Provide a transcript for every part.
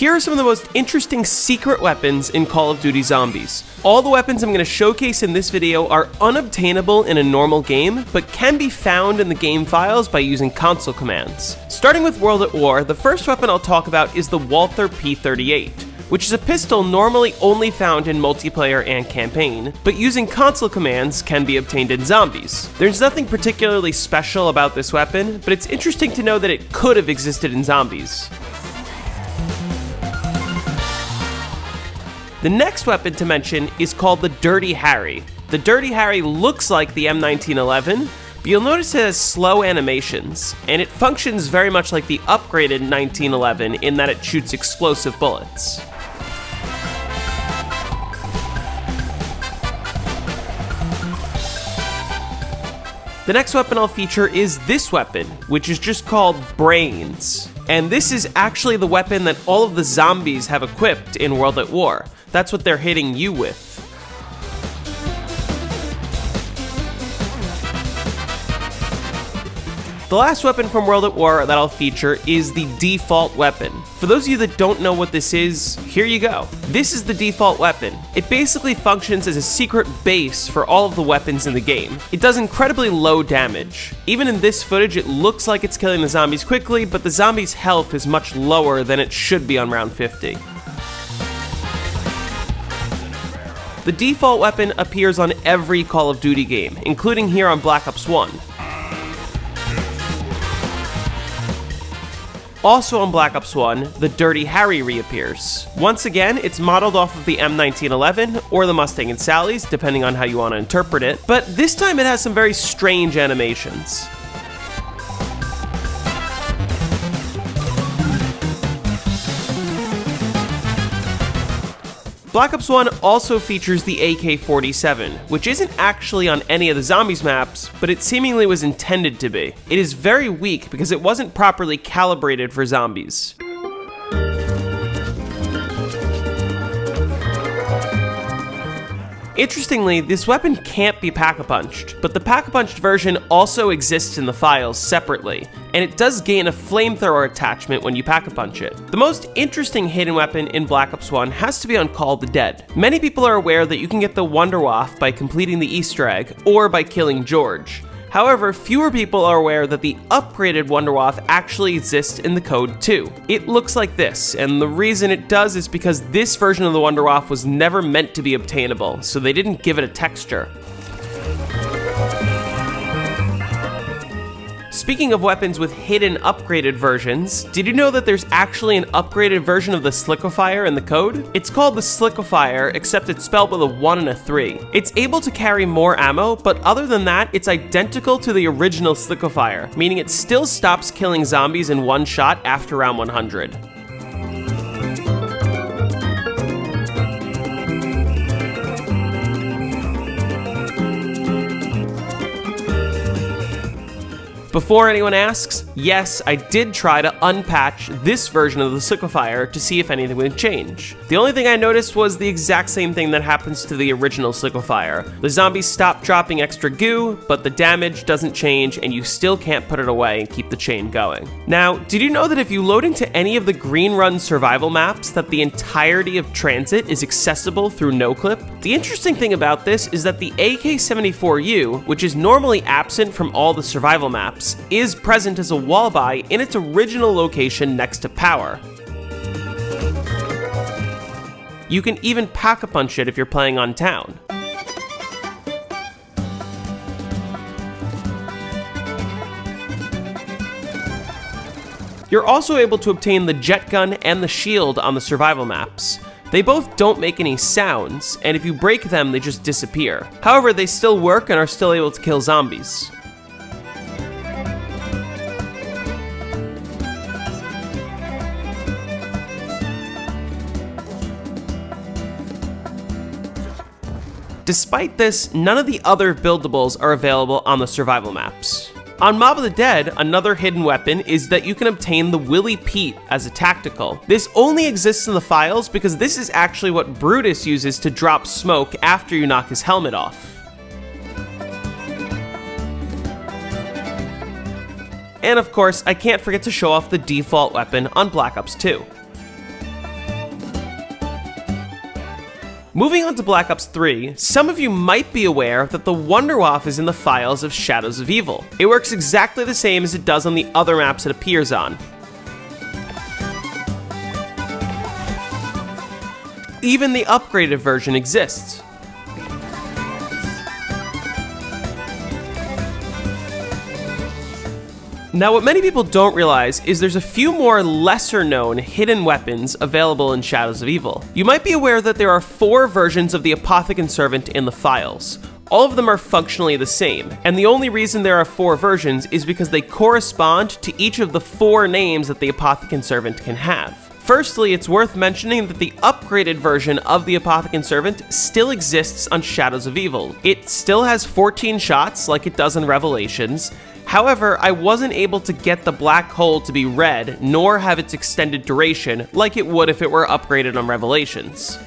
Here are some of the most interesting secret weapons in Call of Duty Zombies. All the weapons I'm going to showcase in this video are unobtainable in a normal game, but can be found in the game files by using console commands. Starting with World at War, the first weapon I'll talk about is the Walther P38, which is a pistol normally only found in multiplayer and campaign, but using console commands can be obtained in Zombies. There's nothing particularly special about this weapon, but it's interesting to know that it could have existed in Zombies. The next weapon to mention is called the Dirty Harry. The Dirty Harry looks like the M1911, but you'll notice it has slow animations, and it functions very much like the upgraded 1911 in that it shoots explosive bullets. The next weapon I'll feature is this weapon, which is just called BRAAAINS. And this is actually the weapon that all of the zombies have equipped in World at War. That's what they're hitting you with. The last weapon from World at War that I'll feature is the default weapon. For those of you that don't know what this is, here you go. This is the default weapon. It basically functions as a secret base for all of the weapons in the game. It does incredibly low damage. Even in this footage, it looks like it's killing the zombies quickly, but the zombies' health is much lower than it should be on round 50. The default weapon appears on every Call of Duty game, including here on Black Ops 1. Also on Black Ops 1, the Dirty Harry reappears. Once again, it's modeled off of the M1911 or the Mustang and Sally's, depending on how you want to interpret it, but this time it has some very strange animations. Black Ops 1 also features the AK-47, which isn't actually on any of the Zombies maps, but it seemingly was intended to be. It is very weak because it wasn't properly calibrated for Zombies. Interestingly, this weapon can't be pack-a-punched, but the pack-a-punched version also exists in the files separately, and it does gain a flamethrower attachment when you pack-a-punch it. The most interesting hidden weapon in Black Ops 1 has to be on Call of the Dead. Many people are aware that you can get the Wunderwaffe by completing the Easter egg, or by killing George. However, fewer people are aware that the upgraded Wunderwaffe actually exists in the code too. It looks like this, and the reason it does is because this version of the Wunderwaffe was never meant to be obtainable, so they didn't give it a texture. Speaking of weapons with hidden upgraded versions, did you know that there's actually an upgraded version of the Slickifier in the code? It's called the Slickifier, except it's spelled with a 1 and a 3. It's able to carry more ammo, but other than that, it's identical to the original Slickifier, meaning it still stops killing zombies in one shot after round 100. Before anyone asks, yes, I did try to unpatch this version of the Slickifier to see if anything would change. The only thing I noticed was the exact same thing that happens to the original Slickifier. The zombies stop dropping extra goo, but the damage doesn't change and you still can't put it away and keep the chain going. Now, did you know that if you load into any of the Green Run survival maps that the entirety of Transit is accessible through NoClip? The interesting thing about this is that the AK-74U, which is normally absent from all the survival maps, is present as a wallby in its original location next to power. You can even pack-a-punch it if you're playing on town. You're also able to obtain the jet gun and the shield on the survival maps. They both don't make any sounds, and if you break them, they just disappear. However, they still work and are still able to kill zombies. Despite this, none of the other buildables are available on the survival maps. On Mob of the Dead, another hidden weapon is that you can obtain the Willy Pete as a tactical. This only exists in the files because this is actually what Brutus uses to drop smoke after you knock his helmet off. And of course, I can't forget to show off the default weapon on Black Ops 2. Moving on to Black Ops 3, some of you might be aware that the Wunderwaffe is in the files of Shadows of Evil. It works exactly the same as it does on the other maps it appears on. Even the upgraded version exists. Now, what many people don't realize is there's a few more lesser-known hidden weapons available in Shadows of Evil. You might be aware that there are 4 versions of the Apothicon Servant in the files. All of them are functionally the same, and the only reason there are 4 versions is because they correspond to each of the 4 names that the Apothicon Servant can have. Firstly, it's worth mentioning that the upgraded version of the Apothicon Servant still exists on Shadows of Evil. It still has 14 shots like it does in Revelations. However, I wasn't able to get the black hole to be red, nor have its extended duration like it would if it were upgraded on Revelations.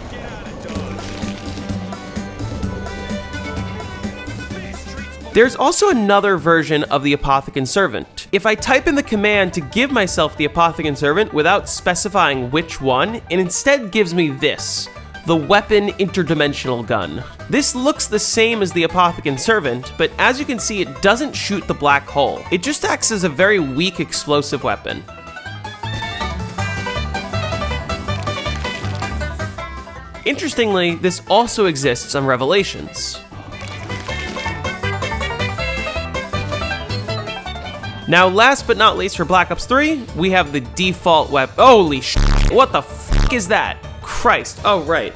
There's also another version of the Apothicon Servant. If I type in the command to give myself the Apothicon Servant without specifying which one, it instead gives me this, the Weapon Interdimensional Gun. This looks the same as the Apothicon Servant, but as you can see, it doesn't shoot the black hole. It just acts as a very weak explosive weapon. Interestingly, this also exists on Revelations. Now, last but not least for Black Ops 3, we have the default weapon. Holy sh**, what the f*** is that? Christ, oh right.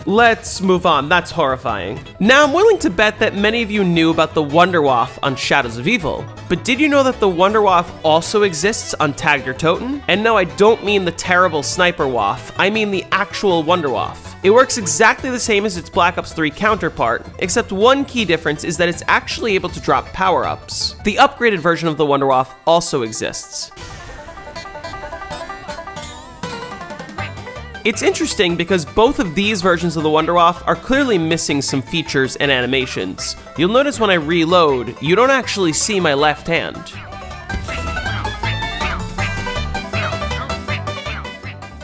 Let's move on, that's horrifying. Now, I'm willing to bet that many of you knew about the Wunderwaffe on Shadows of Evil, but did you know that the Wunderwaffe also exists on Tagged or Toten? And no, I don't mean the terrible sniper waff, I mean the actual Wunderwaffe. It works exactly the same as its Black Ops 3 counterpart, except one key difference is that it's actually able to drop power-ups. The upgraded version of the Wunderwaffe also exists. It's interesting because both of these versions of the Wunderwaffe are clearly missing some features and animations. You'll notice when I reload, you don't actually see my left hand.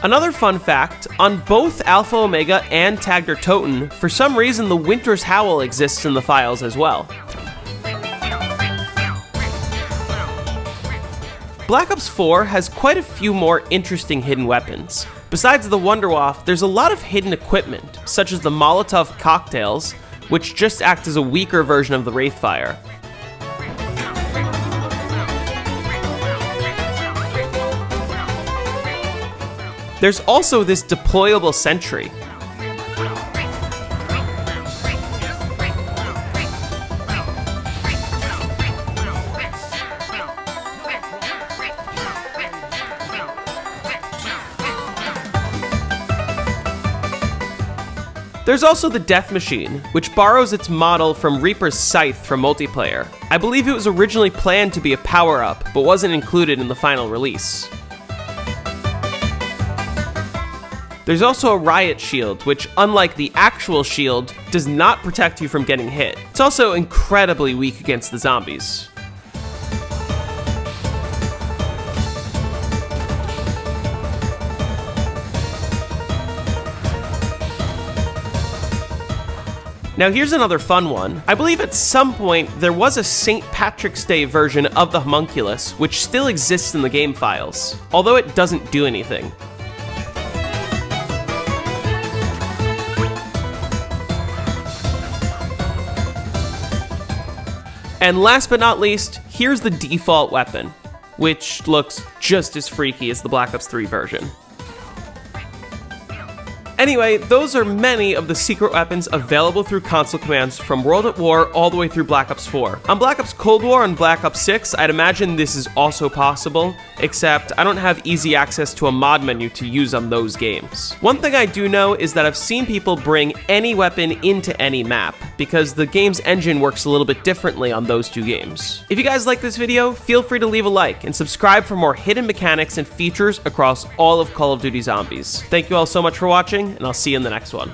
Another fun fact, on both Alpha Omega and Tagged or Toten, for some reason the Winter's Howl exists in the files as well. Black Ops 4 has quite a few more interesting hidden weapons. Besides the Wunderwaffe, there's a lot of hidden equipment, such as the Molotov Cocktails, which just act as a weaker version of the Wraithfire. There's also this Deployable Sentry. There's also the Death Machine, which borrows its model from Reaper's Scythe from multiplayer. I believe it was originally planned to be a power-up, but wasn't included in the final release. There's also a Riot Shield, which, unlike the actual shield, does not protect you from getting hit. It's also incredibly weak against the zombies. Now here's another fun one. I believe at some point there was a St. Patrick's Day version of the Homunculus, which still exists in the game files, although it doesn't do anything. And last but not least, here's the default weapon, which looks just as freaky as the Black Ops 3 version. Anyway, those are many of the secret weapons available through console commands from World at War all the way through Black Ops 4. On Black Ops Cold War and Black Ops 6, I'd imagine this is also possible, except I don't have easy access to a mod menu to use on those games. One thing I do know is that I've seen people bring any weapon into any map, because the game's engine works a little bit differently on those two games. If you guys like this video, feel free to leave a like and subscribe for more hidden mechanics and features across all of Call of Duty Zombies. Thank you all so much for watching, and I'll see you in the next one.